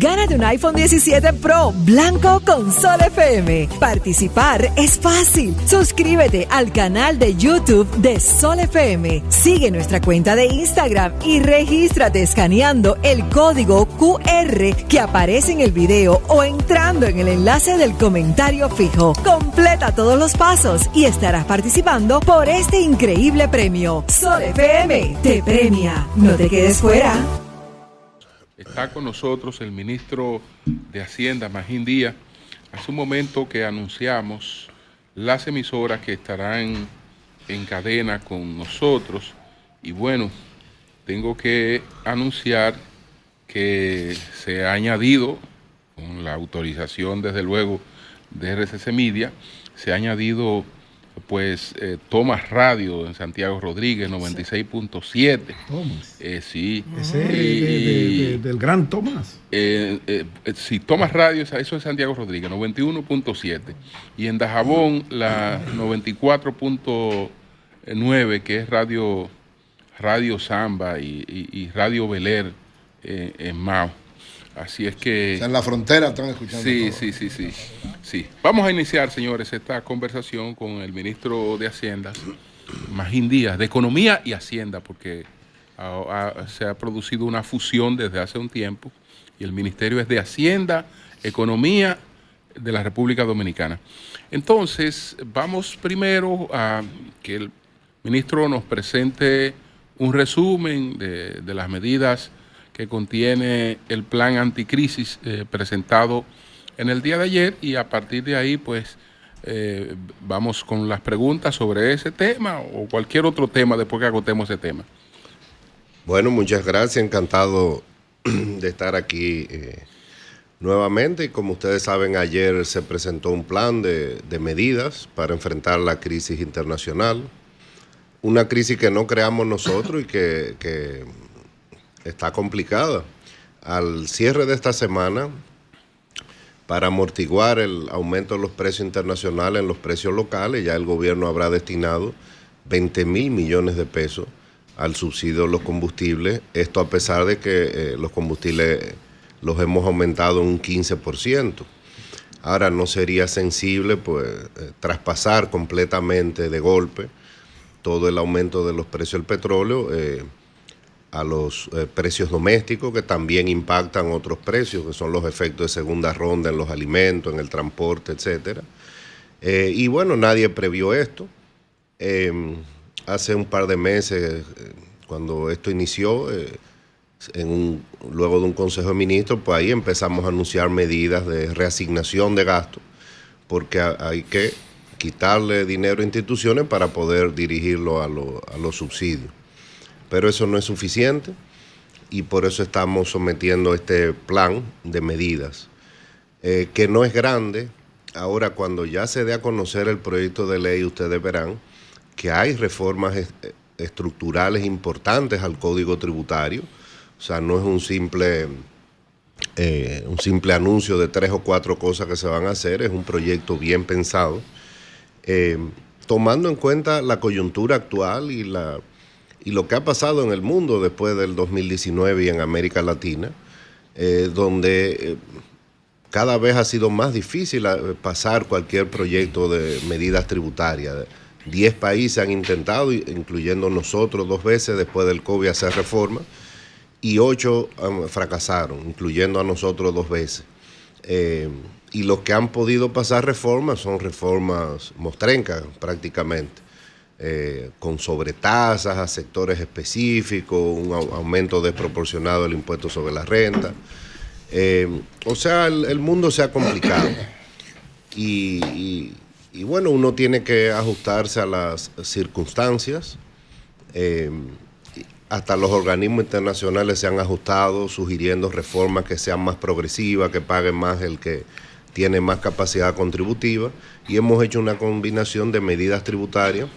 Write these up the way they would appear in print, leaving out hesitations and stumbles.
Gánate un iPhone 17 Pro blanco con Sol FM. Participar es fácil. Suscríbete al canal de YouTube de Sol FM. Sigue nuestra cuenta de Instagram y regístrate escaneando el código QR que aparece en el video o entrando en el enlace del comentario fijo. Completa todos los pasos y estarás participando por este increíble premio. Sol FM te premia. No te quedes fuera. Está con nosotros el ministro de Hacienda, Magín Díaz. Hace un momento que anunciamos las emisoras que estarán en cadena con nosotros. Y bueno, tengo que anunciar que se ha añadido, con la autorización desde luego de RCC Media, se ha añadido pues Tomás Radio en Santiago Rodríguez, 96.7. Tomás. Sí. Ese del gran Tomás. Sí, Tomás Radio, eso es Santiago Rodríguez, 91.7. Y en Dajabón, la 94.9, que es Radio Samba y Radio Beler en Mao. Así es que... O sea, en la frontera están escuchando. Sí, todo. sí. Vamos a iniciar, señores, esta conversación con el ministro de Hacienda, Magín Díaz, de Economía y Hacienda, porque se ha producido una fusión desde hace un tiempo y el ministerio es de Hacienda, Economía de la República Dominicana. Entonces, vamos primero a que el ministro nos presente un resumen de las medidas que contiene el plan anticrisis presentado en el día de ayer, y a partir de ahí pues vamos con las preguntas sobre ese tema o cualquier otro tema después que agotemos ese tema. Bueno, muchas gracias, encantado de estar aquí nuevamente. Y como ustedes saben, ayer se presentó un plan de medidas para enfrentar la crisis internacional, una crisis que no creamos nosotros y que está complicada. Al cierre de esta semana, para amortiguar el aumento de los precios internacionales en los precios locales, ya el gobierno habrá destinado 20.000 millones de pesos al subsidio de los combustibles. Esto a pesar de que los combustibles los hemos aumentado un 15%. Ahora, no sería sensible pues traspasar completamente de golpe todo el aumento de los precios del petróleo a los precios domésticos, que también impactan otros precios, que son los efectos de segunda ronda en los alimentos, en el transporte, etcétera. Y bueno, nadie previó esto. Hace un par de meses, cuando esto inició, luego de un Consejo de Ministros, pues ahí empezamos a anunciar medidas de reasignación de gastos, porque hay que quitarle dinero a instituciones para poder dirigirlo a los subsidios. Pero eso no es suficiente y por eso estamos sometiendo este plan de medidas, que no es grande. Ahora, cuando ya se dé a conocer el proyecto de ley, ustedes verán que hay reformas estructurales importantes al Código Tributario. O sea, no es un simple anuncio de 3 o 4 cosas que se van a hacer, es un proyecto bien pensado, tomando en cuenta la coyuntura actual y lo que ha pasado en el mundo después del 2019 y en América Latina, donde cada vez ha sido más difícil pasar cualquier proyecto de medidas tributarias. 10 países han intentado, incluyendo nosotros 2 veces después del COVID, hacer reformas, y 8 fracasaron, incluyendo a nosotros 2 veces. Y los que han podido pasar reformas son reformas mostrencas prácticamente. Con sobretasas a sectores específicos, un aumento desproporcionado del impuesto sobre la renta. O sea, el mundo se ha complicado. Y bueno, uno tiene que ajustarse a las circunstancias. Hasta los organismos internacionales se han ajustado, sugiriendo reformas que sean más progresivas, que paguen más el que tiene más capacidad contributiva. Y hemos hecho una combinación de medidas tributarias,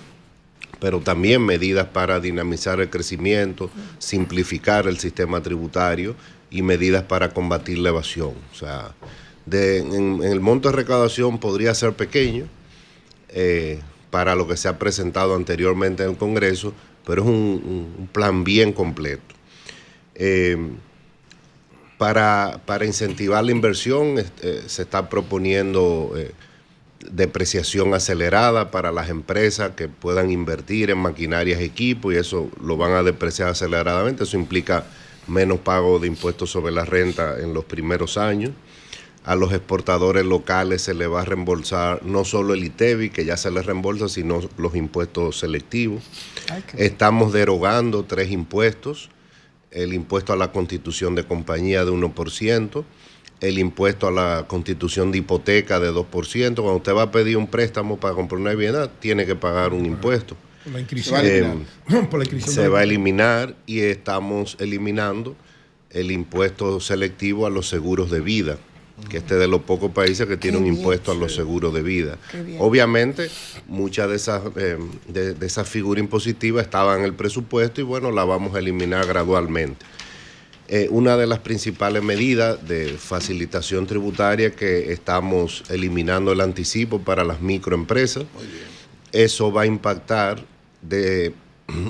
pero también medidas para dinamizar el crecimiento, simplificar el sistema tributario y medidas para combatir la evasión. O sea, en el monto de recaudación podría ser pequeño para lo que se ha presentado anteriormente en el Congreso, pero es un plan bien completo. Para incentivar la inversión se está proponiendo depreciación acelerada para las empresas que puedan invertir en maquinarias y equipos, y eso lo van a depreciar aceleradamente. Eso implica menos pago de impuestos sobre la renta en los primeros años. A los exportadores locales se les va a reembolsar no solo el ITEVI, que ya se les reembolsa, sino los impuestos selectivos. Estamos derogando 3 impuestos: el impuesto a la constitución de compañía de 1%, el impuesto a la constitución de hipoteca de 2%. Cuando usted va a pedir un préstamo para comprar una vivienda, tiene que pagar un impuesto. Por la inscripción. Se va a eliminar, y estamos eliminando el impuesto selectivo a los seguros de vida, que este es de los pocos países que tiene un impuesto a los seguros de vida. Obviamente, muchas de esas figuras impositivas estaban en el presupuesto y bueno, la vamos a eliminar gradualmente. Una de las principales medidas de facilitación tributaria, que estamos eliminando el anticipo para las microempresas. Eso va a impactar de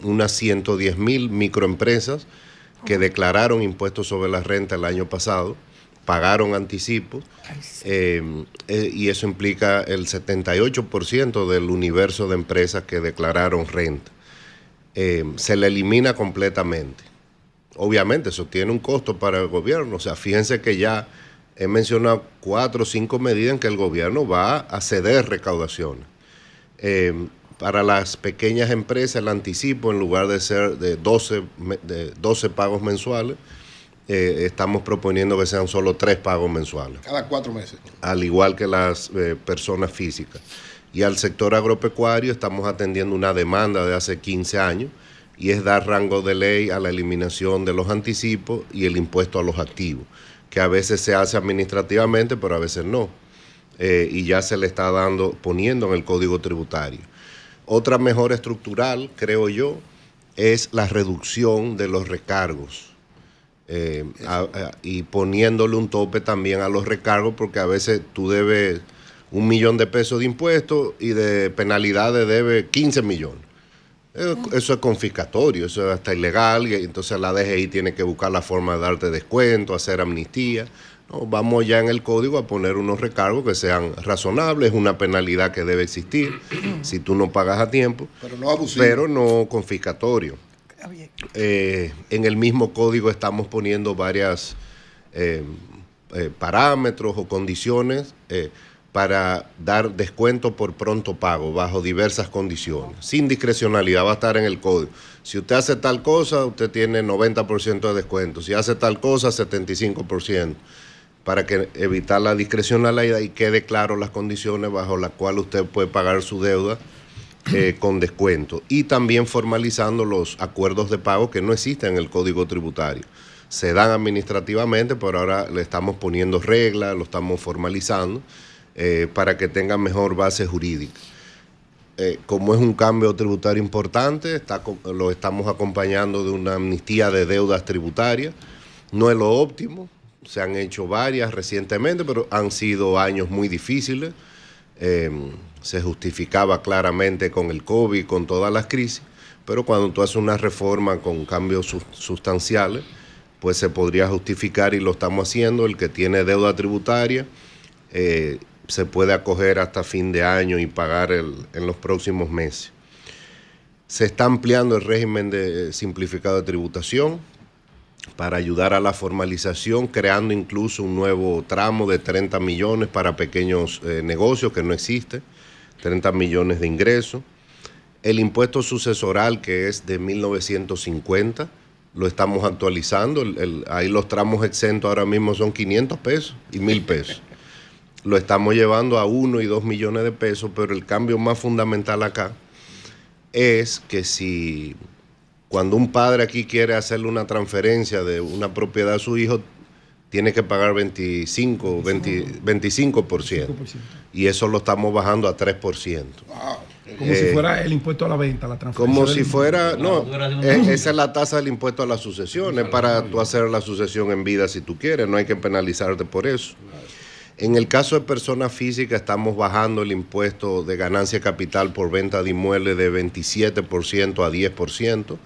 unas 110,000 microempresas que declararon impuestos sobre la renta el año pasado, pagaron anticipo, y eso implica el 78% del universo de empresas que declararon renta. Se le elimina completamente. Obviamente eso tiene un costo para el gobierno. O sea, fíjense que ya he mencionado 4 o 5 medidas en que el gobierno va a ceder recaudaciones. Para las pequeñas empresas, el anticipo, en lugar de ser de 12 pagos mensuales, estamos proponiendo que sean solo 3 pagos mensuales. Cada 4 meses. Al igual que las personas físicas. Y al sector agropecuario estamos atendiendo una demanda de hace 15 años, y es dar rango de ley a la eliminación de los anticipos y el impuesto a los activos, que a veces se hace administrativamente, pero a veces no. Y ya se le está poniendo en el Código Tributario. Otra mejora estructural, creo yo, es la reducción de los recargos. Y poniéndole un tope también a los recargos, porque a veces tú debes $1,000,000 de impuestos y de penalidades debes 15 millones. Eso es confiscatorio, eso es hasta ilegal, y entonces la DGI tiene que buscar la forma de darte descuento, hacer amnistía. No, vamos ya en el código a poner unos recargos que sean razonables, es una penalidad que debe existir si tú no pagas a tiempo, pero no abusivo, pero no confiscatorio. En el mismo código estamos poniendo varias parámetros o condiciones para dar descuento por pronto pago bajo diversas condiciones, sin discrecionalidad, va a estar en el código. Si usted hace tal cosa, usted tiene 90% de descuento. Si hace tal cosa, 75%, para que evitar la discrecionalidad y quede claro las condiciones bajo las cuales usted puede pagar su deuda con descuento. Y también formalizando los acuerdos de pago que no existen en el Código Tributario. Se dan administrativamente, pero ahora le estamos poniendo reglas, lo estamos formalizando, para que tengan mejor base jurídica. Como es un cambio tributario importante, lo estamos acompañando de una amnistía de deudas tributarias. No es lo óptimo, se han hecho varias recientemente, pero han sido años muy difíciles. Se justificaba claramente con el COVID, con todas las crisis, pero cuando tú haces una reforma con cambios sustanciales, pues se podría justificar, y lo estamos haciendo. El que tiene deuda tributaria se puede acoger hasta fin de año y pagar en los próximos meses. Se está ampliando el régimen simplificado de tributación para ayudar a la formalización, creando incluso un nuevo tramo de 30 millones para pequeños negocios que no existe, 30 millones de ingresos. El impuesto sucesoral, que es de 1950, lo estamos actualizando. Ahí los tramos exentos ahora mismo son $500 y $1,000. Lo estamos llevando a 1 y 2 millones de pesos, pero el cambio más fundamental acá es que cuando un padre aquí quiere hacerle una transferencia de una propiedad a su hijo, tiene que pagar 25%. Y eso lo estamos bajando a 3%. Como si fuera el impuesto a la venta, la transferencia. Como si fuera, no, esa es la tasa del impuesto a la sucesión, es para tú hacer la sucesión en vida si tú quieres, no hay que penalizarte por eso. En el caso de personas físicas, estamos bajando el impuesto de ganancia capital por venta de inmuebles de 27% a 10%.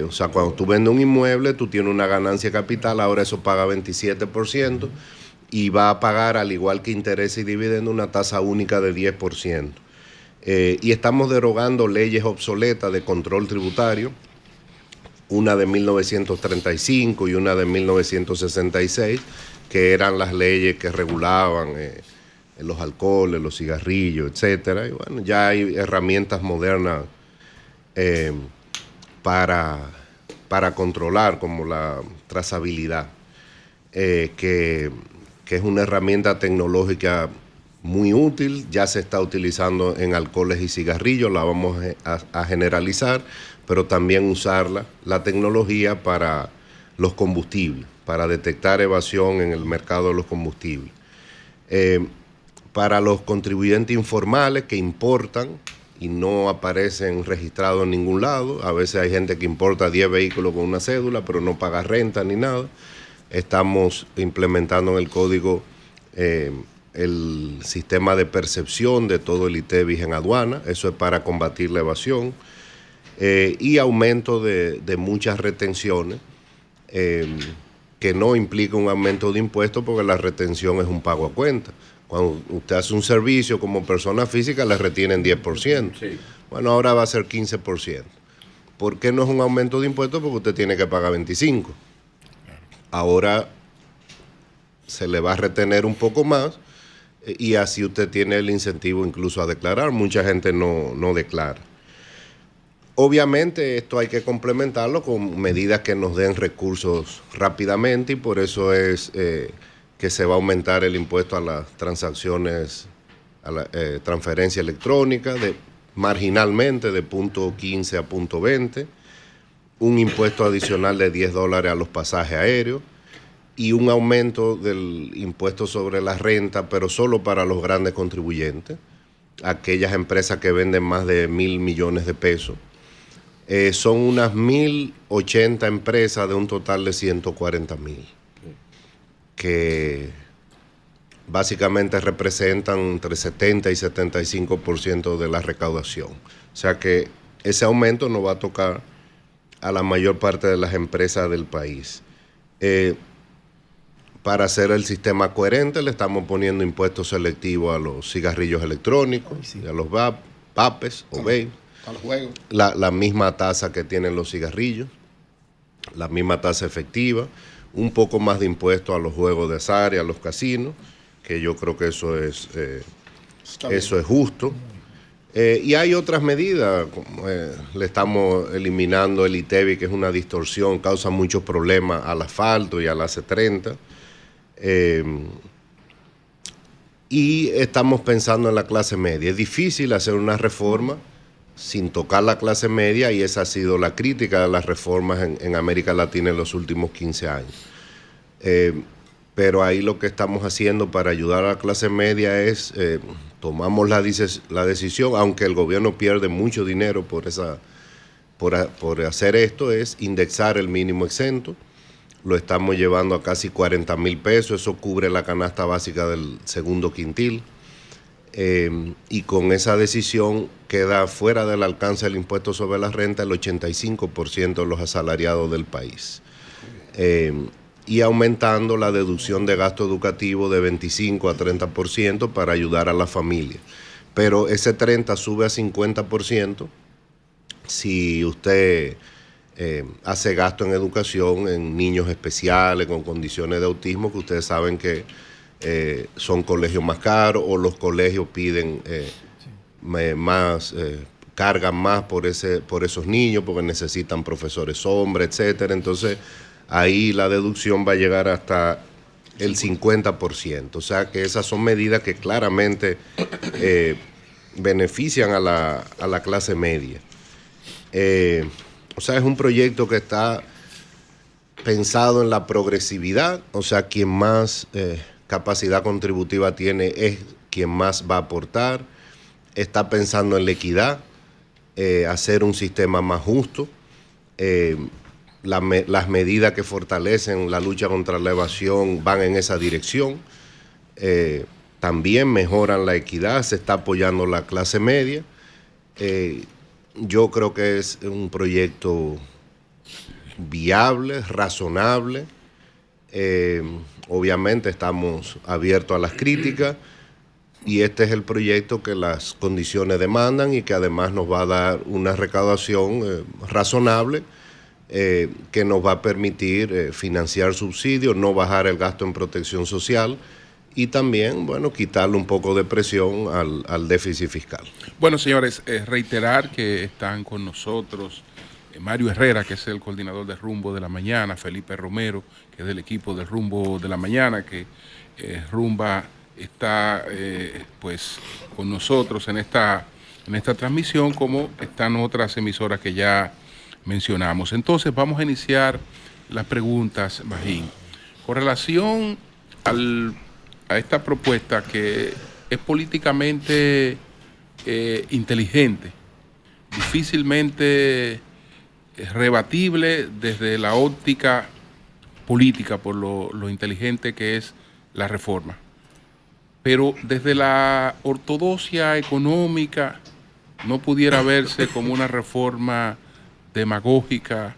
O sea, cuando tú vendes un inmueble, tú tienes una ganancia de capital, ahora eso paga 27% y va a pagar, al igual que interés y dividendo, una tasa única de 10%. Y estamos derogando leyes obsoletas de control tributario, una de 1935 y una de 1966, que eran las leyes que regulaban los alcoholes, los cigarrillos, etcétera. Y bueno, ya hay herramientas modernas para controlar, como la trazabilidad, que es una herramienta tecnológica muy útil, ya se está utilizando en alcoholes y cigarrillos, la vamos a generalizar, pero también usarla, la tecnología, para los combustibles, para detectar evasión en el mercado de los combustibles. Para los contribuyentes informales que importan y no aparecen registrados en ningún lado, a veces hay gente que importa 10 vehículos con una cédula, pero no paga renta ni nada. Estamos implementando en el código el sistema de percepción de todo el ITEVIS en aduana, eso es para combatir la evasión, y aumento de muchas retenciones, que no implica un aumento de impuestos porque la retención es un pago a cuenta. Cuando usted hace un servicio como persona física, le retienen 10%. Sí. Bueno, ahora va a ser 15%. ¿Por qué no es un aumento de impuestos? Porque usted tiene que pagar 25%. Ahora se le va a retener un poco más y así usted tiene el incentivo incluso a declarar. Mucha gente no declara. Obviamente esto hay que complementarlo con medidas que nos den recursos rápidamente, y por eso es que se va a aumentar el impuesto a las transacciones, a la transferencia electrónica, marginalmente de 0.15 a 0.20, un impuesto adicional de $10 a los pasajes aéreos y un aumento del impuesto sobre la renta, pero solo para los grandes contribuyentes, aquellas empresas que venden más de 1.000 millones de pesos. Son unas 1.080 empresas de un total de 140.000, que básicamente representan entre 70 y 75% de la recaudación. O sea que ese aumento no va a tocar a la mayor parte de las empresas del país. Para hacer el sistema coherente, le estamos poniendo impuestos selectivos a los cigarrillos electrónicos, y a los vapes o vape. A los juegos. La misma tasa que tienen los cigarrillos, la misma tasa efectiva, un poco más de impuesto a los juegos de azar y a los casinos, que yo creo que eso es justo. Y hay otras medidas, como, le estamos eliminando el ITEVIS, que es una distorsión, causa muchos problemas al asfalto y a la C30. Y estamos pensando en la clase media. Es difícil hacer una reforma sin tocar la clase media, y esa ha sido la crítica de las reformas en América Latina en los últimos 15 años. Pero ahí lo que estamos haciendo para ayudar a la clase media es, tomamos la decisión, aunque el gobierno pierde mucho dinero por hacer esto, es indexar el mínimo exento. Lo estamos llevando a casi 40,000 pesos, eso cubre la canasta básica del segundo quintil. Y con esa decisión queda fuera del alcance del impuesto sobre la renta el 85% de los asalariados del país. Y aumentando la deducción de gasto educativo de 25 a 30% para ayudar a la familia. Pero ese 30% sube a 50% si usted hace gasto en educación, en niños especiales con condiciones de autismo, que ustedes saben que son colegios más caros, o los colegios piden cargan más por esos niños porque necesitan profesores hombres, etcétera. Entonces ahí la deducción va a llegar hasta el 50%. O sea que esas son medidas que claramente benefician a la clase media. O sea, es un proyecto que está pensado en la progresividad, o sea, quien más capacidad contributiva tiene es quien más va a aportar. Está pensando en la equidad, hacer un sistema más justo. Las medidas que fortalecen la lucha contra la evasión van en esa dirección. También mejoran la equidad, se está apoyando la clase media. Yo creo que es un proyecto viable, razonable. Obviamente estamos abiertos a las críticas y este es el proyecto que las condiciones demandan y que además nos va a dar una recaudación razonable que nos va a permitir financiar subsidios, no bajar el gasto en protección social y también, bueno, quitarle un poco de presión al déficit fiscal. Bueno, señores, reiterar que están con nosotros Mario Herrera, que es el coordinador de Rumbo de la Mañana, Felipe Romero, que es del equipo del Rumbo de la Mañana, que Rumba está pues con nosotros en esta transmisión, como están otras emisoras que ya mencionamos. Entonces vamos a iniciar las preguntas, Magín. Con relación a esta propuesta que es políticamente inteligente, difícilmente rebatible desde la óptica política por lo inteligente que es la reforma. Pero desde la ortodoxia económica no pudiera verse como una reforma demagógica,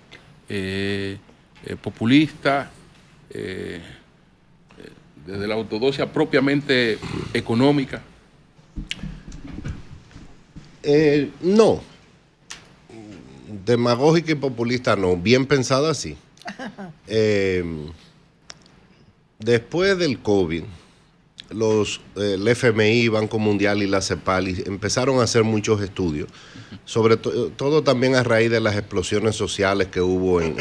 populista, desde la ortodoxia propiamente económica. No, demagógica y populista no, bien pensada sí. Después del COVID, el FMI, Banco Mundial y la CEPAL empezaron a hacer muchos estudios, sobre todo también a raíz de las explosiones sociales que hubo en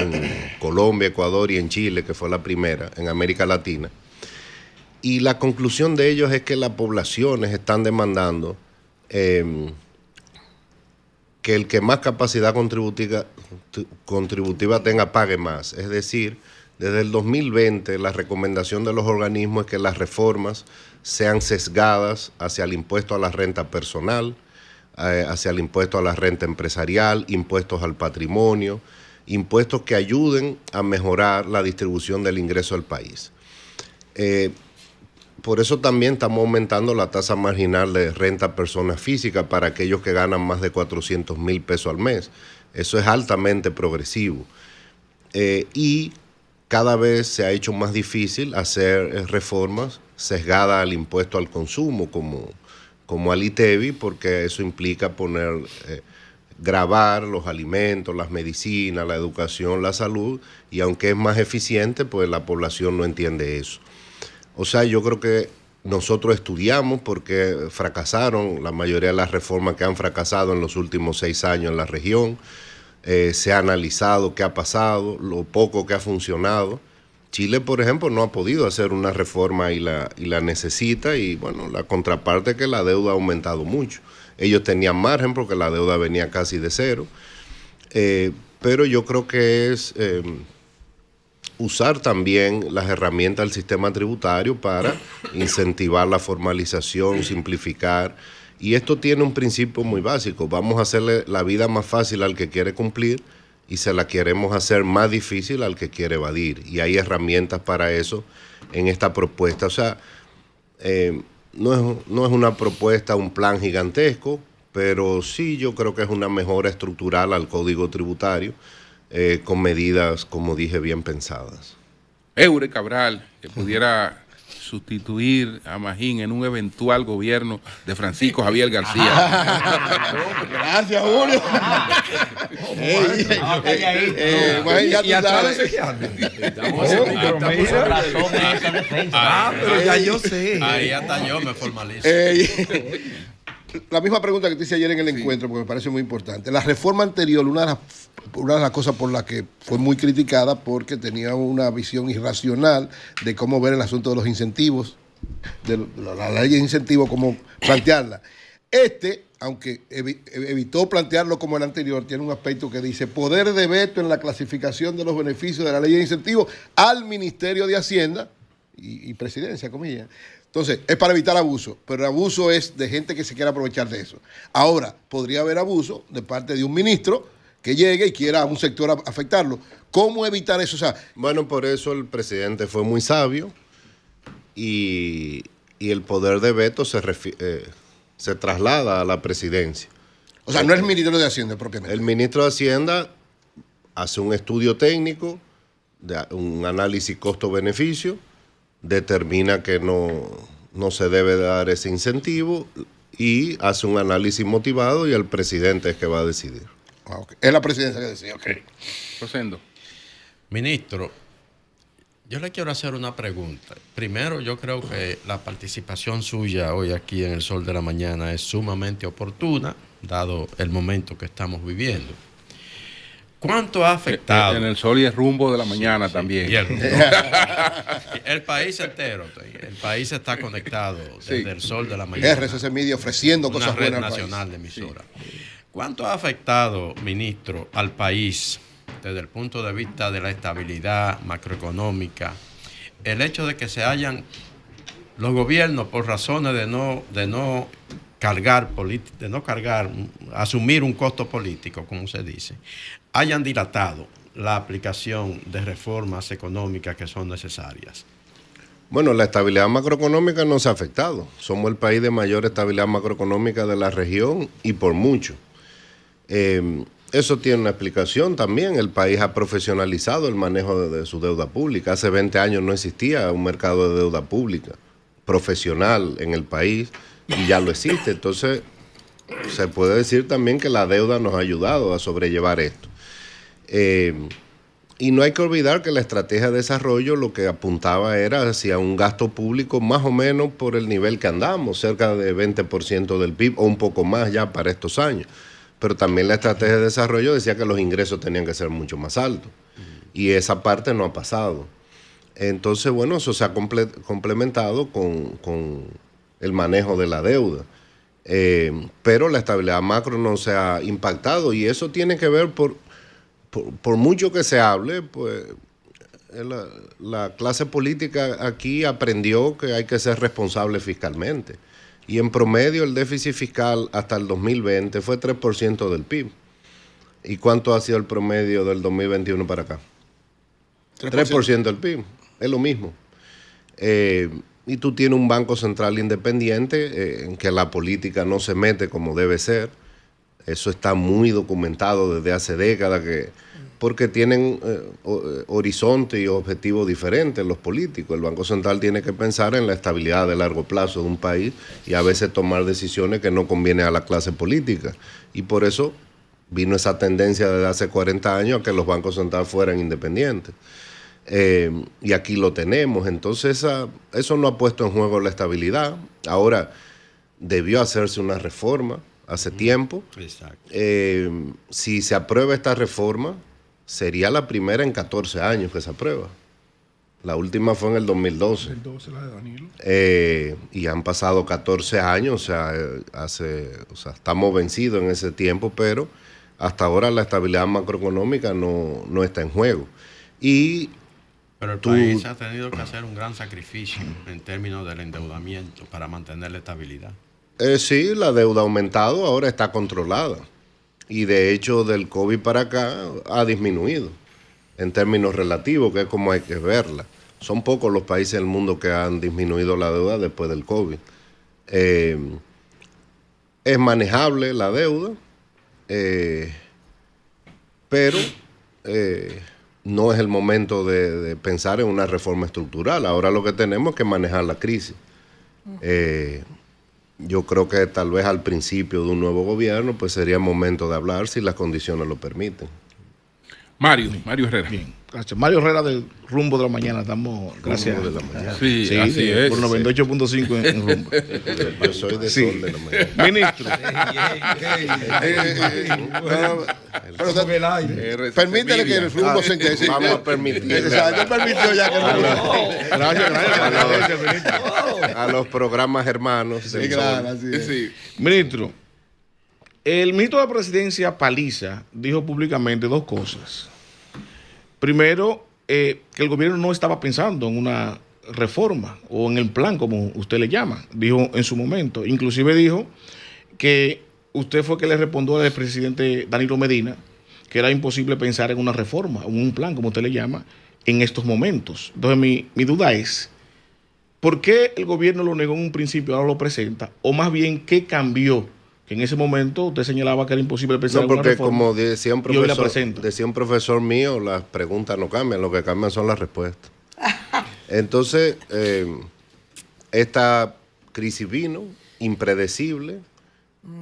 Colombia, Ecuador y en Chile, que fue la primera, en América Latina. Y la conclusión de ellos es que las poblaciones están demandando que el que más capacidad contributiva tenga pague más. Es decir, desde el 2020 la recomendación de los organismos es que las reformas sean sesgadas hacia el impuesto a la renta personal, hacia el impuesto a la renta empresarial, impuestos al patrimonio, impuestos que ayuden a mejorar la distribución del ingreso del país. Por eso también estamos aumentando la tasa marginal de renta a personas físicas para aquellos que ganan más de 400,000 pesos al mes. Eso es altamente progresivo. Y cada vez se ha hecho más difícil hacer reformas sesgadas al impuesto al consumo, como al ITEVI, porque eso implica gravar los alimentos, las medicinas, la educación, la salud, y aunque es más eficiente, pues la población no entiende eso. O sea, yo creo que nosotros estudiamos porque fracasaron la mayoría de las reformas que han fracasado en los últimos 6 años en la región. Se ha analizado qué ha pasado, lo poco que ha funcionado. Chile, por ejemplo, no ha podido hacer una reforma y la necesita, y bueno, la contraparte es que la deuda ha aumentado mucho. Ellos tenían margen porque la deuda venía casi de cero, pero yo creo que es usar también las herramientas del sistema tributario para incentivar la formalización, simplificar. Y esto tiene un principio muy básico: vamos a hacerle la vida más fácil al que quiere cumplir y se la queremos hacer más difícil al que quiere evadir. Y hay herramientas para eso en esta propuesta. O sea, no es una propuesta, un plan gigantesco, pero sí yo creo que es una mejora estructural al Código Tributario, con medidas, como dije, bien pensadas. Eure Cabral, que pudiera sustituir a Magín en un eventual gobierno de Francisco Javier García. Gracias, Julio. Pero ya yo sé. Ahí hasta yo me formalizo. La misma pregunta que te hice ayer en el encuentro, porque me parece muy importante. La reforma anterior, una de las cosas por las que fue muy criticada, porque tenía una visión irracional de cómo ver el asunto de los incentivos, de la ley de incentivos, cómo plantearla. Aunque evitó plantearlo como el anterior, tiene un aspecto que dice poder de veto en la clasificación de los beneficios de la ley de incentivos al Ministerio de Hacienda y Presidencia, comillas. Entonces, es para evitar abuso, pero el abuso es de gente que se quiera aprovechar de eso. Ahora, podría haber abuso de parte de un ministro que llegue y quiera a un sector afectarlo. ¿Cómo evitar eso? O sea, bueno, por eso el presidente fue muy sabio y el poder de veto se traslada a la presidencia. O sea, no es el Ministerio de Hacienda propiamente. El ministro de Hacienda hace un estudio técnico, un análisis costo-beneficio, determina que no se debe dar ese incentivo y hace un análisis motivado y el presidente es que va a decidir. Okay. Es la presidencia que decide. Okay. Rosendo. Ministro, yo le quiero hacer una pregunta. Primero, yo creo que la participación suya hoy aquí en El Sol de la Mañana es sumamente oportuna, dado el momento que estamos viviendo. ¿Cuánto ha afectado? En El Sol y el Rumbo de la Mañana también. Y el país entero, el país está conectado desde El Sol de la Mañana. RCC Media ofreciendo cosas buenas al país. Una red nacional de emisoras. ¿Cuánto ha afectado, ministro, al país desde el punto de vista de la estabilidad macroeconómica el hecho de que se hayan los gobiernos, por razones de no asumir un costo político, como se dice, hayan dilatado la aplicación de reformas económicas que son necesarias? Bueno, la estabilidad macroeconómica no se ha afectado. Somos el país de mayor estabilidad macroeconómica de la región y por mucho. Eso tiene una explicación también. El país ha profesionalizado el manejo de su deuda pública. Hace 20 años no existía un mercado de deuda pública profesional en el país y ya lo existe. Entonces, se puede decir también que la deuda nos ha ayudado a sobrellevar esto. Y no hay que olvidar que la estrategia de desarrollo lo que apuntaba era hacia un gasto público más o menos por el nivel que andamos, cerca de 20% del PIB o un poco más ya para estos años. Pero también la estrategia de desarrollo decía que los ingresos tenían que ser mucho más altos. Y esa parte no ha pasado. Entonces, bueno, eso se ha complementado con el manejo de la deuda. Pero la estabilidad macro no se ha impactado y eso tiene que ver por mucho que se hable, pues la clase política aquí aprendió que hay que ser responsable fiscalmente. Y en promedio el déficit fiscal hasta el 2020 fue 3% del PIB. ¿Y cuánto ha sido el promedio del 2021 para acá? 3% del PIB. Es lo mismo. Y tú tienes un Banco Central independiente en que la política no se mete como debe ser. Eso está muy documentado desde hace décadas porque tienen horizonte y objetivos diferentes los políticos. El Banco Central tiene que pensar en la estabilidad de largo plazo de un país y a veces tomar decisiones que no convienen a la clase política. Y por eso vino esa tendencia desde hace 40 años a que los bancos centrales fueran independientes. Y aquí lo tenemos. Entonces eso no ha puesto en juego la estabilidad. Ahora, debió hacerse una reforma hace tiempo. Exacto. Si se aprueba esta reforma, sería la primera en 14 años que se aprueba. La última fue en el 2012. El 12, la de Danilo. Y han pasado 14 años, estamos vencidos en ese tiempo, pero hasta ahora la estabilidad macroeconómica no está en juego. Pero el país ha tenido que hacer un gran sacrificio en términos del endeudamiento para mantener la estabilidad. Sí, la deuda ha aumentado, ahora está controlada. Y de hecho del COVID para acá ha disminuido en términos relativos, que es como hay que verla. Son pocos los países del mundo que han disminuido la deuda después del COVID. Es manejable la deuda, pero no es el momento de pensar en una reforma estructural. Ahora lo que tenemos es que manejar la crisis. Yo creo que tal vez al principio de un nuevo gobierno pues sería momento de hablar si las condiciones lo permiten. Mario Herrera. Bien, gracias. Mario Herrera del Rumbo de la Mañana. Estamos, gracias. Rumbo de la Mañana. Sí, así es. Por 98.5 en Rumbo. Yo soy de Sol de la Mañana. Ministro. Pero el aire. Permítele que el Rumbo se quede. Vamos a permitir. Exacto, permitió ya que el Rumbo. Gracias, ministro. A los programas hermanos. del Sol. Así es. Sí. Ministro, el ministro de la Presidencia, Paliza, dijo públicamente dos cosas. Primero, que el gobierno no estaba pensando en una reforma o en el plan, como usted le llama, dijo en su momento. Inclusive dijo que usted fue que le respondió al presidente Danilo Medina que era imposible pensar en una reforma, en un plan, como usted le llama, en estos momentos. Entonces, mi duda es, ¿por qué el gobierno lo negó en un principio, ahora lo presenta? O más bien, ¿qué cambió que en ese momento usted señalaba que era imposible pensar No, en una porque reforma. como decía un y hoy la profesor, presenta. decía un profesor mío, las preguntas no cambian, lo que cambian son las respuestas. Entonces, esta crisis vino impredecible.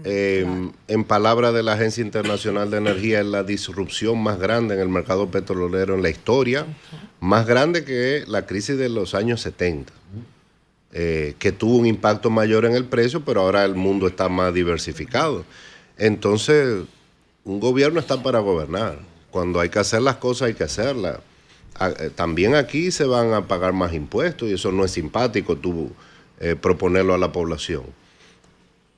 En palabras de la Agencia Internacional de Energía, es la disrupción más grande en el mercado petrolero en la historia, más grande que la crisis de los años 70, que tuvo un impacto mayor en el precio, pero ahora el mundo está más diversificado. Entonces, un gobierno está para gobernar. Cuando hay que hacer las cosas, hay que hacerlas. También aquí se van a pagar más impuestos y eso no es simpático tú proponerlo a la población.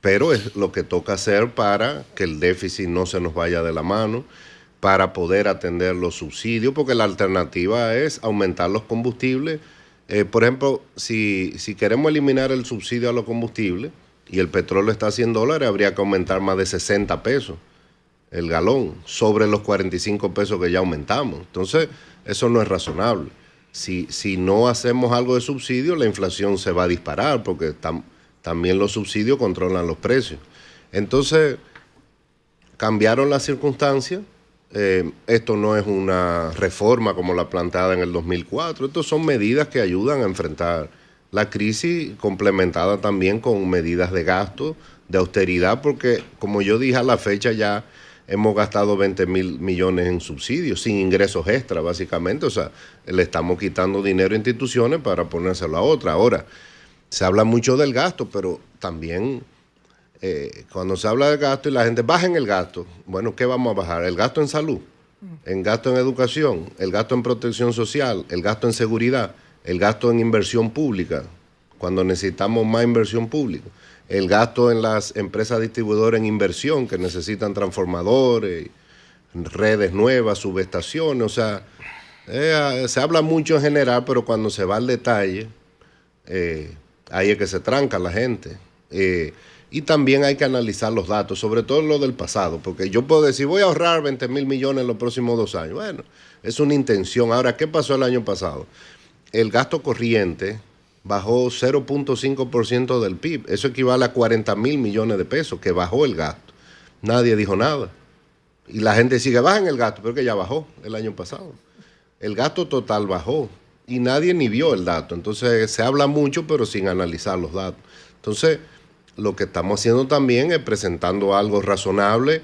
Pero es lo que toca hacer para que el déficit no se nos vaya de la mano, para poder atender los subsidios, porque la alternativa es aumentar los combustibles. Por ejemplo, si queremos eliminar el subsidio a los combustibles y el petróleo está a $100, habría que aumentar más de 60 pesos el galón, sobre los 45 pesos que ya aumentamos. Entonces, eso no es razonable. Si no hacemos algo de subsidio, la inflación se va a disparar, porque también los subsidios controlan los precios. Entonces, cambiaron las circunstancias. Esto no es una reforma como la planteada en el 2004. Estas son medidas que ayudan a enfrentar la crisis, complementada también con medidas de gasto, de austeridad, porque, como yo dije, a la fecha ya hemos gastado 20,000 millones en subsidios, sin ingresos extra, básicamente. O sea, le estamos quitando dinero a instituciones para ponérselo a otra. Ahora, se habla mucho del gasto, pero también cuando se habla de gasto y la gente baja en el gasto, bueno, ¿qué vamos a bajar? El gasto en salud, el gasto en educación, el gasto en protección social, el gasto en seguridad, el gasto en inversión pública, cuando necesitamos más inversión pública, el gasto en las empresas distribuidoras en inversión que necesitan transformadores, redes nuevas, subestaciones. O sea, se habla mucho en general, pero cuando se va al detalle, ahí es que se tranca la gente. Y también hay que analizar los datos, sobre todo lo del pasado, porque yo puedo decir, voy a ahorrar 20,000 millones en los próximos 2 años. Bueno, es una intención. Ahora, ¿qué pasó el año pasado? El gasto corriente bajó 0.5% del PIB. Eso equivale a 40,000 millones de pesos, que bajó el gasto. Nadie dijo nada. Y la gente sigue, baja en el gasto, pero que ya bajó el año pasado. El gasto total bajó y nadie ni vio el dato. Entonces, se habla mucho, pero sin analizar los datos. Entonces, lo que estamos haciendo también es presentando algo razonable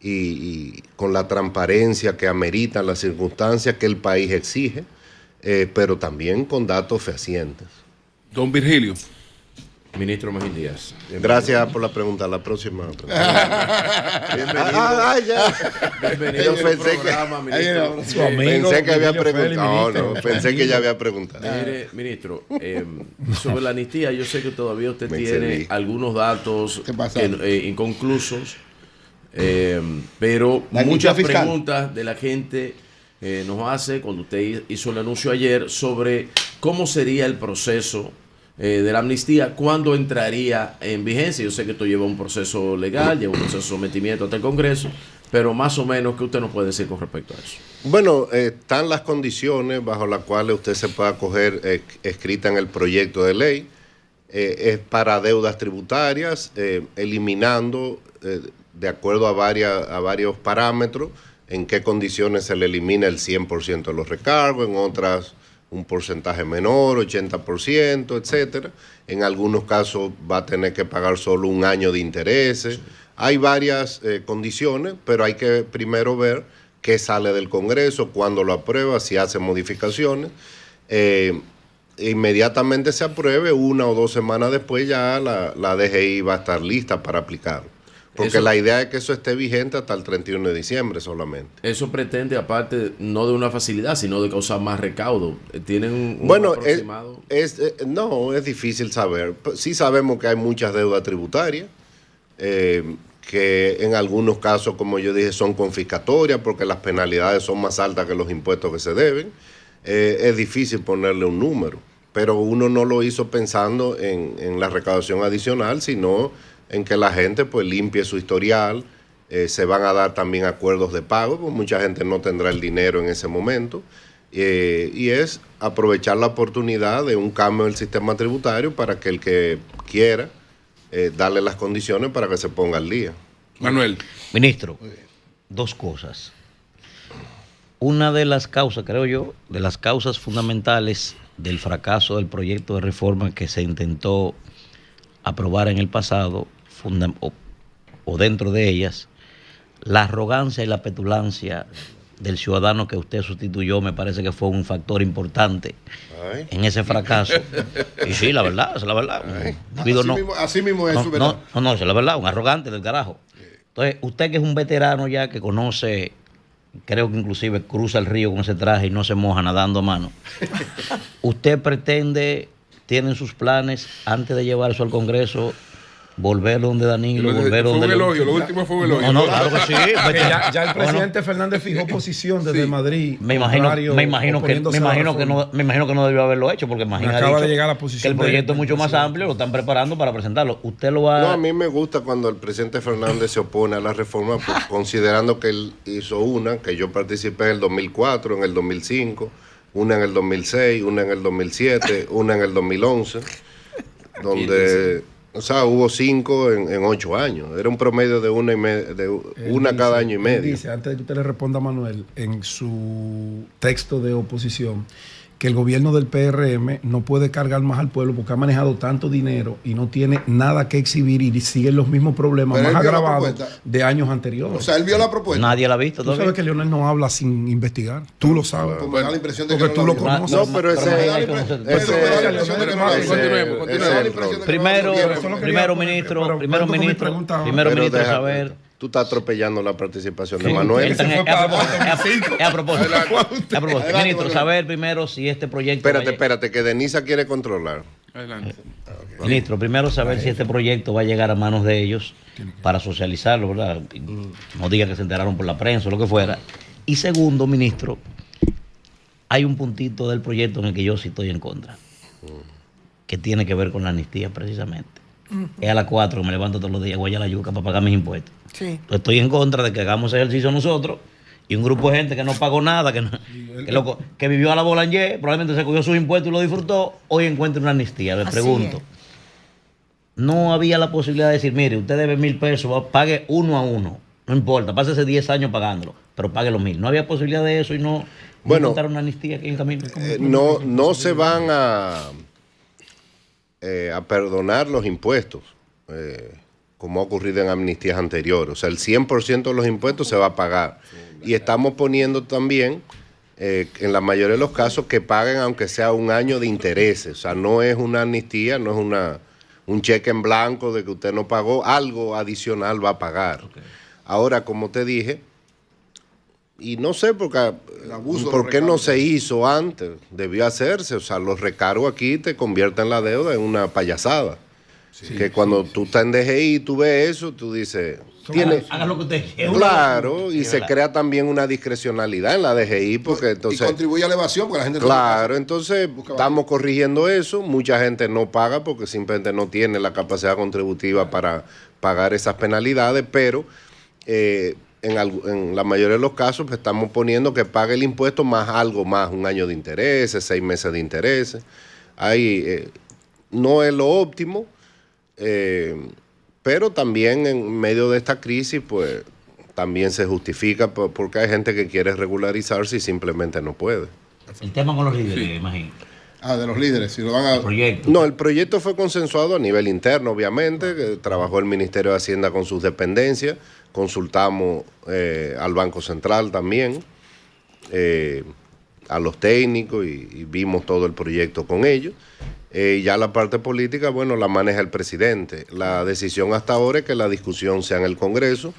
y con la transparencia que ameritan las circunstancias que el país exige, pero también con datos fehacientes. Don Virgilio. Ministro Magín Díaz. Gracias por la pregunta. La próxima. Bienvenido Yo a su pensé programa, ministro. Pensé que había preguntado. No, pensé que ya había preguntado. Mire, ministro, sobre la amnistía, yo sé que todavía usted Me tiene excedí. algunos datos ¿Qué pasa? inconclusos, pero La amnistía muchas fiscal. preguntas de la gente nos hace cuando usted hizo el anuncio ayer sobre cómo sería el proceso de la amnistía, cuándo entraría en vigencia. Yo sé que esto lleva un proceso legal, lleva un proceso de sometimiento ante el Congreso, pero más o menos, ¿qué usted nos puede decir con respecto a eso? Bueno, están las condiciones bajo las cuales usted se puede acoger escrita en el proyecto de ley. Es para deudas tributarias, eliminando, de acuerdo a varios parámetros, en qué condiciones se le elimina el 100% de los recargos, en otras un porcentaje menor, 80%, etcétera. En algunos casos va a tener que pagar solo 1 año de intereses. Hay varias condiciones, pero hay que primero ver qué sale del Congreso, cuándo lo aprueba, si hace modificaciones. Inmediatamente se apruebe, 1 o 2 semanas después ya la DGI va a estar lista para aplicarlo. Porque la idea es que eso esté vigente hasta el 31 de diciembre solamente. Eso pretende, aparte, no de una facilidad, sino de causar más recaudo. ¿Tienen un Bueno, aproximado? no, es difícil saber. Sí sabemos que hay muchas deudas tributarias, que en algunos casos, como yo dije, son confiscatorias porque las penalidades son más altas que los impuestos que se deben. Es difícil ponerle un número, pero uno no lo hizo pensando en la recaudación adicional, sino en que la gente pues limpie su historial. Se van a dar también acuerdos de pago, porque mucha gente no tendrá el dinero en ese momento, y es aprovechar la oportunidad de un cambio del sistema tributario para que el que quiera darle las condiciones para que se ponga al día. Manuel. Ministro, dos cosas. Una de las causas, creo yo, de las causas fundamentales del fracaso del proyecto de reforma que se intentó aprobar en el pasado, o dentro de ellas, la arrogancia y la petulancia del ciudadano que usted sustituyó, me parece que fue un factor importante en ese fracaso. Y sí, la verdad, esa es la verdad. Así mismo es su verdad. No, esa es la verdad, un arrogante del carajo. Entonces, usted que es un veterano ya, que conoce, creo que inclusive cruza el río con ese traje y no se moja nadando a mano, ¿usted pretende, tienen sus planes, antes de llevar eso al Congreso, volverlo donde Danilo, volverlo donde... Lo último fue un elogio. No, claro que sí. Ya el presidente Fernández fijó posición desde Madrid. Me imagino que no debió haberlo hecho, porque imagina de llegar a la posición que el proyecto es mucho más amplio, lo están preparando para presentarlo. Usted lo va... No, a mí me gusta cuando el presidente Fernández se opone a la reforma, considerando que él hizo una, que yo participé en el 2004, en el 2005, una en el 2006, una en el 2007, una en el 2011, donde... O sea, hubo 5 en 8 años. Era un promedio de una cada año y medio. Dice, antes de que usted le responda a Manuel, en su texto de oposición, que el gobierno del PRM no puede cargar más al pueblo porque ha manejado tanto dinero y no tiene nada que exhibir y siguen los mismos problemas más agravados de años anteriores. O sea, él vio la propuesta. Nadie la ha visto. Tú sabes que Leonel no habla sin investigar. Tú lo sabes. Me da la impresión de que tú lo conoces. No, pero Primero, ministro, saber... Tú estás atropellando la participación de Manuel. A propósito, ministro, saber primero si este proyecto... Espérate, que Denisa quiere controlar. Adelante. Ministro, primero saber si este proyecto va a llegar a manos de ellos para socializarlo, ¿verdad? No diga que se enteraron por la prensa o lo que fuera. Y segundo, ministro, hay un puntito del proyecto en el que yo sí estoy en contra, que tiene que ver con la amnistía precisamente. Es a las 4 que me levanto todos los días, voy a la yuca para pagar mis impuestos. Sí. Entonces estoy en contra de que hagamos ejercicio nosotros y un grupo de gente que no pagó nada, que vivió a la Boulanger, probablemente se cogió sus impuestos y lo disfrutó, hoy encuentra una amnistía. Le pregunto, no había la posibilidad de decir, mire, usted debe 1,000 pesos, pague 1 a 1, no importa, pásese 10 años pagándolo, pero pague los 1,000. No había posibilidad de eso y no encontrar una amnistía aquí en el camino. No se van a perdonar los impuestos, como ha ocurrido en amnistías anteriores. O sea, el 100% de los impuestos se va a pagar. Y estamos poniendo también, en la mayoría de los casos, que paguen aunque sea 1 año de intereses. O sea, no es una amnistía, no es un cheque en blanco de que usted no pagó, algo adicional va a pagar. Okay. Ahora, como te dije, y no sé por qué no se hizo antes, debió hacerse. O sea, los recargos aquí te convierten la deuda en una payasada. Cuando tú estás en DGI, tú ves eso, tú dices... Haga lo que usted quiera. Claro, y se crea también una discrecionalidad en la DGI, porque entonces... Y contribuye a la evasión, porque la gente... Claro, entonces estamos corrigiendo eso. Mucha gente no paga porque simplemente no tiene la capacidad contributiva para pagar esas penalidades, pero... En la mayoría de los casos pues, estamos poniendo que pague el impuesto más algo más, 1 año de intereses, 6 meses de intereses. Ahí no es lo óptimo, pero también en medio de esta crisis pues también se justifica porque hay gente que quiere regularizarse y simplemente no puede. El tema con los líderes, imagino. De los líderes, si lo van a... No, el proyecto fue consensuado a nivel interno, obviamente, que trabajó el Ministerio de Hacienda con sus dependencias, consultamos al Banco Central también, a los técnicos y vimos todo el proyecto con ellos. Ya la parte política, bueno, la maneja el presidente. La decisión hasta ahora es que la discusión sea en el Congreso,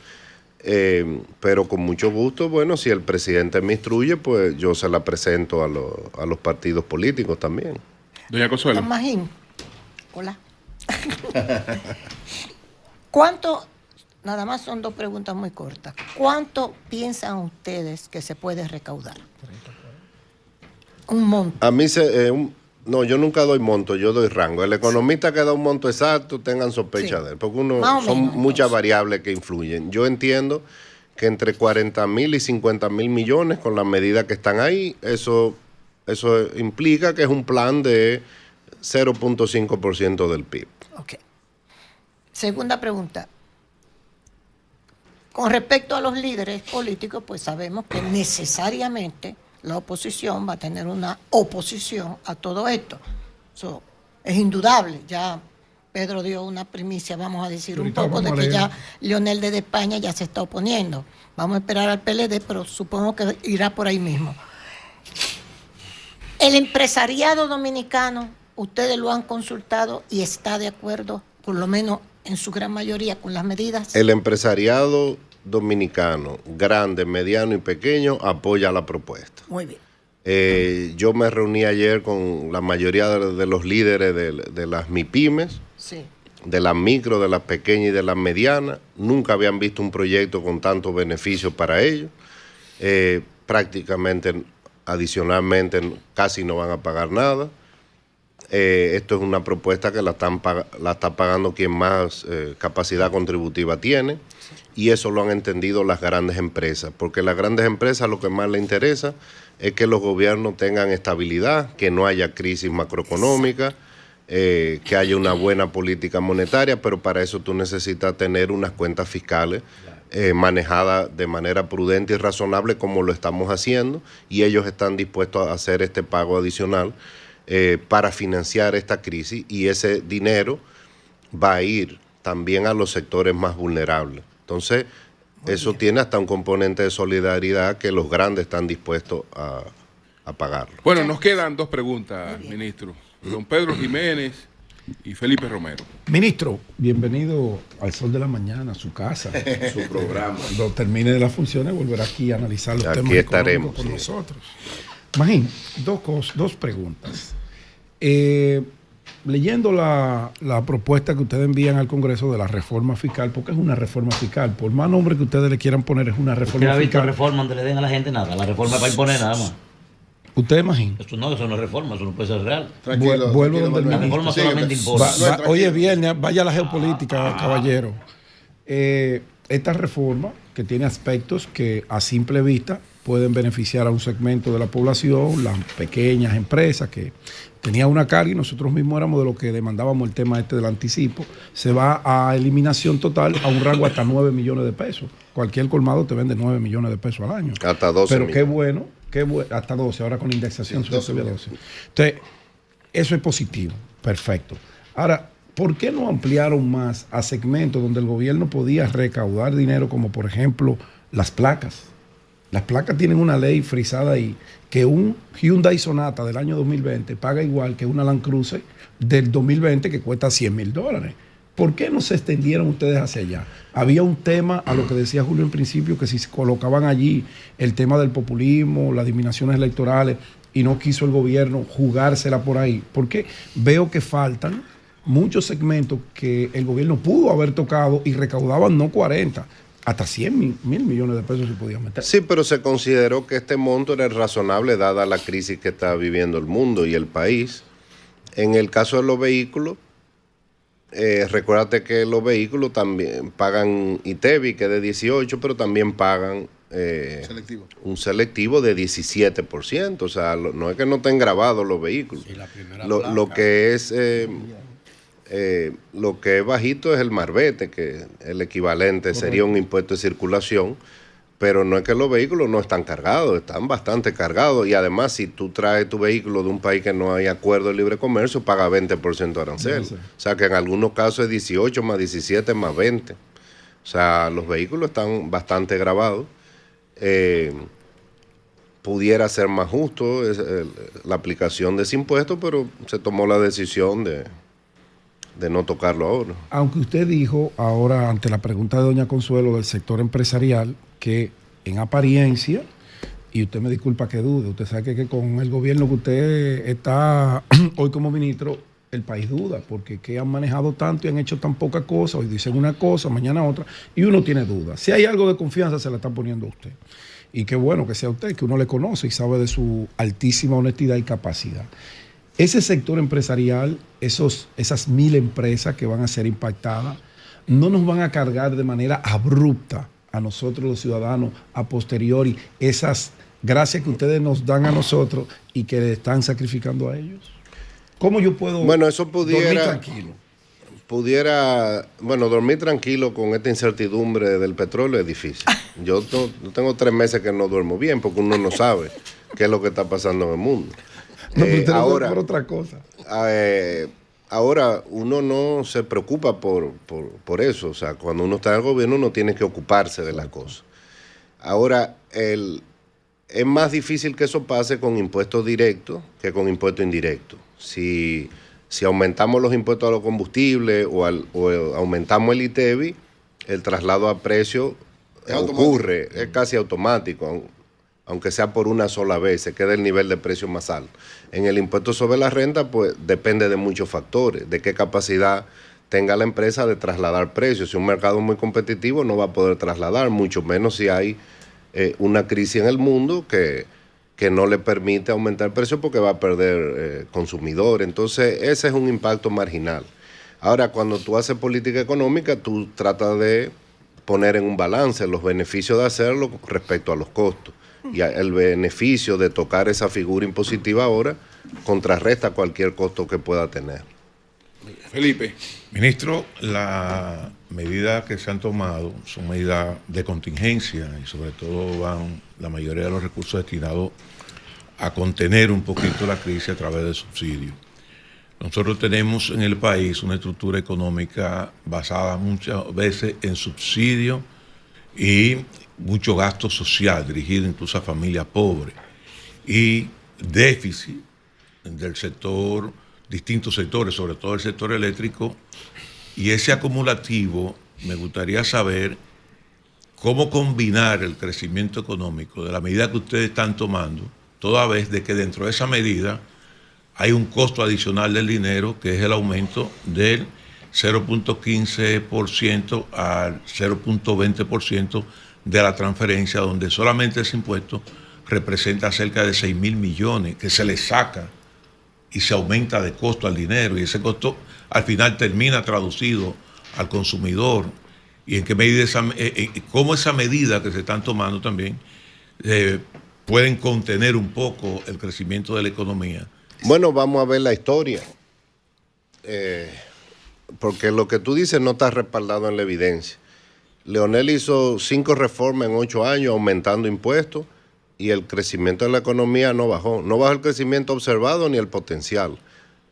pero con mucho gusto, bueno, si el presidente me instruye, pues yo se la presento a los partidos políticos también. Doña Consuelo. Don Magín, hola. ¿Cuánto, nada más son 2 preguntas muy cortas, cuánto piensan ustedes que se puede recaudar? Un monto. A mí no, yo nunca doy monto, yo doy rango. El economista que da un monto exacto, tengan sospecha de él, porque son muchas variables que influyen. Yo entiendo que entre 40,000 y 50,000 millones, con las medidas que están ahí, eso implica que es un plan de 0.5% del PIB. Ok. Segunda pregunta. Con respecto a los líderes políticos, pues sabemos que necesariamente la oposición va a tener una oposición a todo esto. Eso es indudable. Ya Pedro dio una primicia, vamos a decir un poco, de que ya Leonel de España ya se está oponiendo. Vamos a esperar al PLD, pero supongo que irá por ahí mismo. El empresariado dominicano, ustedes lo han consultado y está de acuerdo, por lo menos en su gran mayoría, con las medidas. El empresariado dominicano, grande, mediano y pequeño, apoya la propuesta. Muy bien. Yo me reuní ayer con la mayoría de los líderes de las MIPYMES, sí, de las micro, de las pequeñas y de las medianas. Nunca habían visto un proyecto con tantos beneficios para ellos. Prácticamente, adicionalmente, casi no van a pagar nada. Esto es una propuesta que la está pagando quien más capacidad contributiva tiene, y eso lo han entendido las grandes empresas, porque las grandes empresas lo que más les interesa es que los gobiernos tengan estabilidad, que no haya crisis macroeconómica, que haya una buena política monetaria, pero para eso tú necesitas tener unas cuentas fiscales manejadas de manera prudente y razonable, como lo estamos haciendo, y ellos están dispuestos a hacer este pago adicional para financiar esta crisis, y ese dinero va a ir también a los sectores más vulnerables. Entonces, eso tiene hasta un componente de solidaridad que los grandes están dispuestos a pagarlo. Bueno, nos quedan dos preguntas, ministro. Don Pedro Jiménez y Felipe Romero. Ministro, bienvenido al Sol de la Mañana, a su casa, su programa. Cuando termine de las funciones, volverá aquí a analizar los aquí temas estaremos con sí. nosotros. Magín, dos preguntas. Leyendo la propuesta que ustedes envían al Congreso de la reforma fiscal, porque es una reforma fiscal, por más nombre que ustedes le quieran poner, es una reforma fiscal. ¿Usted ha visto fiscal. reforma donde le den a la gente nada? La reforma es para imponer nada más. ¿Usted imagina? Eso no es reforma, eso no puede ser real. Tranquilo, Vuelvo donde la reforma solamente impone. Hoy es viernes, vaya a la geopolítica, caballero. Esta reforma, que tiene aspectos que a simple vista pueden beneficiar a un segmento de la población, las pequeñas empresas que tenían una carga, y nosotros mismos éramos de los que demandábamos el tema del anticipo, se va a eliminación total a un rango hasta 9 millones de pesos. Cualquier colmado te vende 9 millones de pesos al año. Hasta 12 Pero millones. qué bueno, hasta 12, ahora con indexación Sí, se sube a 12. Entonces, eso es positivo, perfecto. Ahora, ¿por qué no ampliaron más a segmentos donde el gobierno podía recaudar dinero, como por ejemplo las placas? Las placas tienen una ley frisada ahí, que un Hyundai Sonata del año 2020 paga igual que una Land Cruiser del 2020 que cuesta $100,000. ¿Por qué no se extendieron ustedes hacia allá? Había un tema, a lo que decía Julio en principio, que si se colocaban allí el tema del populismo, las discriminaciones electorales, y no quiso el gobierno jugársela por ahí. Porque veo que faltan muchos segmentos que el gobierno pudo haber tocado y recaudaban no 40, hasta 100 mil millones de pesos se podían meter. Sí, pero se consideró que este monto era razonable dada la crisis que está viviendo el mundo y el país. En el caso de los vehículos, recuérdate que los vehículos también pagan ITEVI, que es de 18, pero también pagan un selectivo de 17%. O sea, no es que no estén grabados los vehículos. Sí, lo que es bajito es el marbete, que el equivalente sería un impuesto de circulación, pero no es que los vehículos no están cargados, están bastante cargados, y además si tú traes tu vehículo de un país que no hay acuerdo de libre comercio, paga 20% de arancel. Sí. O sea que en algunos casos es 18 más 17 más 20. O sea, los vehículos están bastante gravados. Pudiera ser más justo la aplicación de ese impuesto, pero se tomó la decisión de no tocarlo ahora. Aunque usted dijo ahora, ante la pregunta de doña Consuelo del sector empresarial, que en apariencia, y usted me disculpa que dude, usted sabe que con el gobierno que usted está hoy como ministro, el país duda, porque que han manejado tanto y han hecho tan poca cosa, hoy dicen una cosa, mañana otra, y uno tiene dudas. Si hay algo de confianza, se la está poniendo a usted. Y qué bueno que sea usted, que uno le conoce y sabe de su altísima honestidad y capacidad. Ese sector empresarial, esas 1,000 empresas que van a ser impactadas, no nos van a cargar de manera abrupta a nosotros los ciudadanos a posteriori esas gracias que ustedes nos dan a nosotros y que le están sacrificando a ellos. ¿Cómo yo puedo eso pudiera, dormir tranquilo? dormir tranquilo con esta incertidumbre del petróleo es difícil. Yo tengo 3 meses que no duermo bien porque uno no sabe qué es lo que está pasando en el mundo. No, pero ahora, por otra cosa. Ahora, uno no se preocupa por eso. O sea, cuando uno está en el gobierno, uno tiene que ocuparse de las cosas. Ahora, es más difícil que eso pase con impuestos directos que con impuestos indirectos. Si aumentamos los impuestos a los combustibles o aumentamos el ITEVI, el traslado a precio ocurre, es casi automático, aunque sea por una sola vez, se queda el nivel de precio más alto. En el impuesto sobre la renta, pues depende de muchos factores, de qué capacidad tenga la empresa de trasladar precios. Si un mercado es muy competitivo, no va a poder trasladar, mucho menos si hay una crisis en el mundo que no le permite aumentar el precio porque va a perder consumidor. Entonces, ese es un impacto marginal. Ahora, cuando tú haces política económica, tú tratas de poner en un balance los beneficios de hacerlo respecto a los costos. Y el beneficio de tocar esa figura impositiva ahora contrarresta cualquier costo que pueda tener. Felipe. Ministro, las medidas que se han tomado son medidas de contingencia y sobre todo van la mayoría de los recursos destinados a contener un poquito la crisis a través de subsidios. Nosotros tenemos en el país una estructura económica basada muchas veces en subsidios y mucho gasto social dirigido incluso a familias pobres y déficit del sector, distintos sectores, sobre todo el sector eléctrico, y ese acumulativo me gustaría saber cómo combinar el crecimiento económico de la medida que ustedes están tomando, toda vez de que dentro de esa medida hay un costo adicional del dinero, que es el aumento del 0.15% al 0.20% de la transferencia, donde solamente ese impuesto representa cerca de 6.000 millones que se le saca y se aumenta de costo al dinero, y ese costo al final termina traducido al consumidor. Y en qué medida cómo esa medida que se están tomando también pueden contener un poco el crecimiento de la economía. Bueno, vamos a ver la historia, porque lo que tú dices no está respaldado en la evidencia. Leonel hizo 5 reformas en 8 años, aumentando impuestos, y el crecimiento de la economía no bajó. No bajó el crecimiento observado ni el potencial.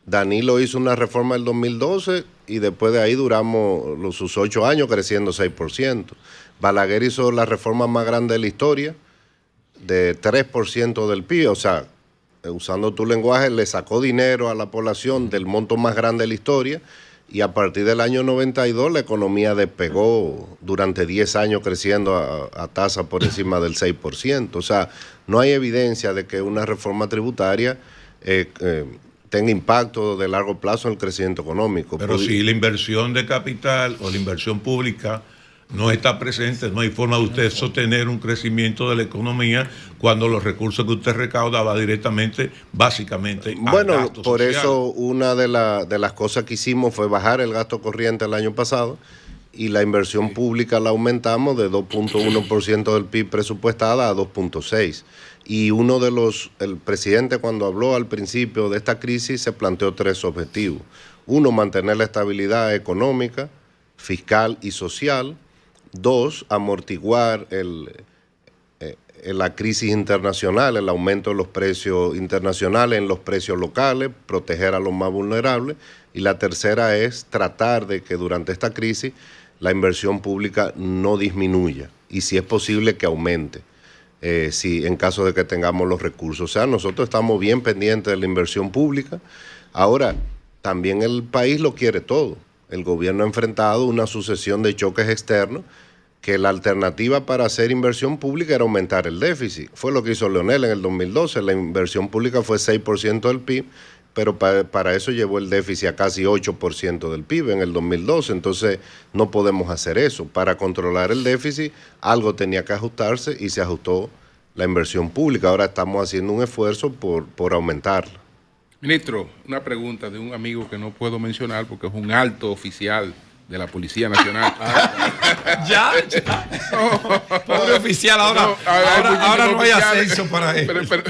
Danilo hizo una reforma en el 2012 y después de ahí duramos sus 8 años creciendo 6%. Balaguer hizo la reforma más grande de la historia, de 3% del PIB, o sea, usando tu lenguaje, le sacó dinero a la población del monto más grande de la historia, y a partir del año 92 la economía despegó durante 10 años creciendo a tasa por encima del 6%. O sea, no hay evidencia de que una reforma tributaria tenga impacto de largo plazo en el crecimiento económico. Pero si la inversión de capital o la inversión pública no está presente, no hay forma de usted sostener un crecimiento de la economía cuando los recursos que usted recauda va directamente, básicamente, al gasto por social. Eso una de las cosas que hicimos fue bajar el gasto corriente el año pasado, y la inversión pública la aumentamos de 2.1% del PIB presupuestada a 2.6%. Y el presidente, cuando habló al principio de esta crisis, se planteó 3 objetivos. 1, mantener la estabilidad económica, fiscal y social. 2, amortiguar la crisis internacional, el aumento de los precios internacionales en los precios locales, proteger a los más vulnerables. Y la tercera es tratar de que durante esta crisis la inversión pública no disminuya y, si es posible, que aumente, en caso de que tengamos los recursos. O sea, nosotros estamos bien pendientes de la inversión pública. Ahora, también el país lo quiere todo. El gobierno ha enfrentado una sucesión de choques externos, que la alternativa para hacer inversión pública era aumentar el déficit. Fue lo que hizo Leonel en el 2012. La inversión pública fue 6% del PIB, pero para eso llevó el déficit a casi 8% del PIB en el 2012. Entonces, no podemos hacer eso. Para controlar el déficit, algo tenía que ajustarse y se ajustó la inversión pública. Ahora estamos haciendo un esfuerzo por aumentarla. Ministro, una pregunta de un amigo que no puedo mencionar porque es un alto oficial de la Policía Nacional. Ya. Pobre oficial, ahora no hay ascenso para él. Pero,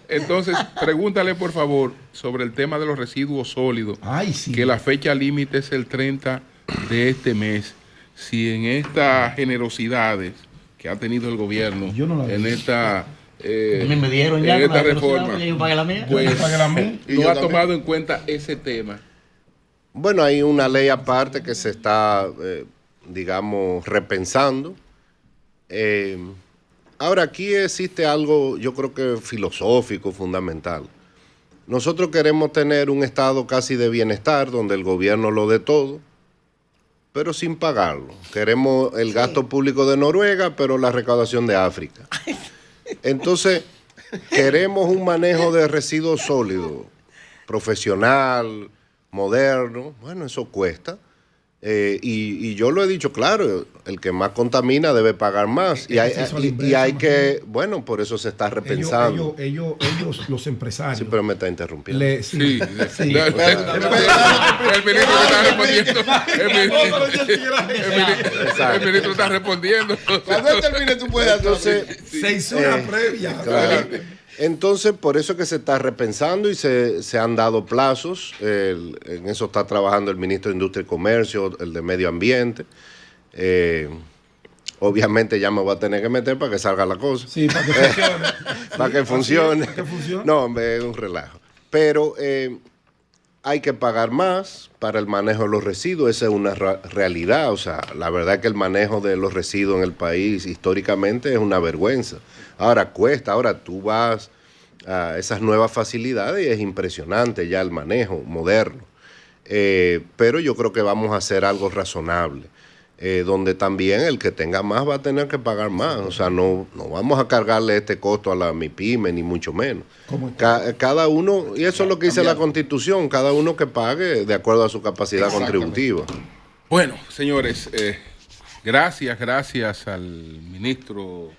entonces, pregúntale por favor sobre el tema de los residuos sólidos. Ay, sí. Que la fecha límite es el 30 de este mes. Si en estas generosidades que ha tenido el gobierno en esta me dieron ya esta reforma, yo pagué la mía. pues no ha también. tomado en cuenta ese tema. Bueno, hay una ley aparte que se está, digamos, repensando. Ahora, aquí existe algo, yo creo que filosófico, fundamental. Nosotros queremos tener un estado casi de bienestar, donde el gobierno lo dé todo, pero sin pagarlo. Queremos el gasto público de Noruega, pero la recaudación de África. Entonces, queremos un manejo de residuos sólidos, profesional, moderno. Bueno, eso cuesta. Y yo lo he dicho claro, el que más contamina debe pagar más. Y hay que, bueno, por eso se está repensando. Ellos los empresarios. Sí, pero me está interrumpiendo. Sí. El ministro está respondiendo. El ministro está respondiendo. Cuando él termine, tú puedes hacer. Se hizo una previa. Claro. Entonces, por eso que se está repensando y se han dado plazos. En eso está trabajando el ministro de Industria y Comercio, el de Medio Ambiente. Obviamente ya me voy a tener que meter para que salga la cosa. Sí, para que funcione. Para que funcione. ¿Para que funcione? No, hombre, es un relajo. Pero hay que pagar más para el manejo de los residuos. Esa es una realidad. O sea, la verdad es que el manejo de los residuos en el país históricamente es una vergüenza. Ahora cuesta, ahora tú vas a esas nuevas facilidades y es impresionante ya el manejo moderno. Pero yo creo que vamos a hacer algo razonable, donde también el que tenga más va a tener que pagar más. O sea, no vamos a cargarle este costo a la MIPYME, ni mucho menos. Cada uno, y eso es lo que dice la Constitución, cada uno que pague de acuerdo a su capacidad contributiva. Bueno, señores, gracias al ministro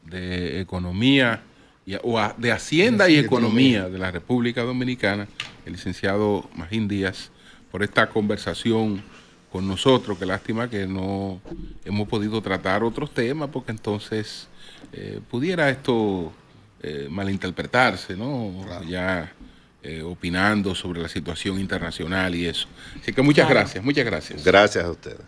de Economía de Hacienda y Economía de la República Dominicana, el licenciado Magín Díaz, por esta conversación con nosotros. Qué lástima que no hemos podido tratar otros temas, porque entonces pudiera esto malinterpretarse, ¿no? Claro. Ya opinando sobre la situación internacional y eso. Así que muchas gracias. Gracias a ustedes.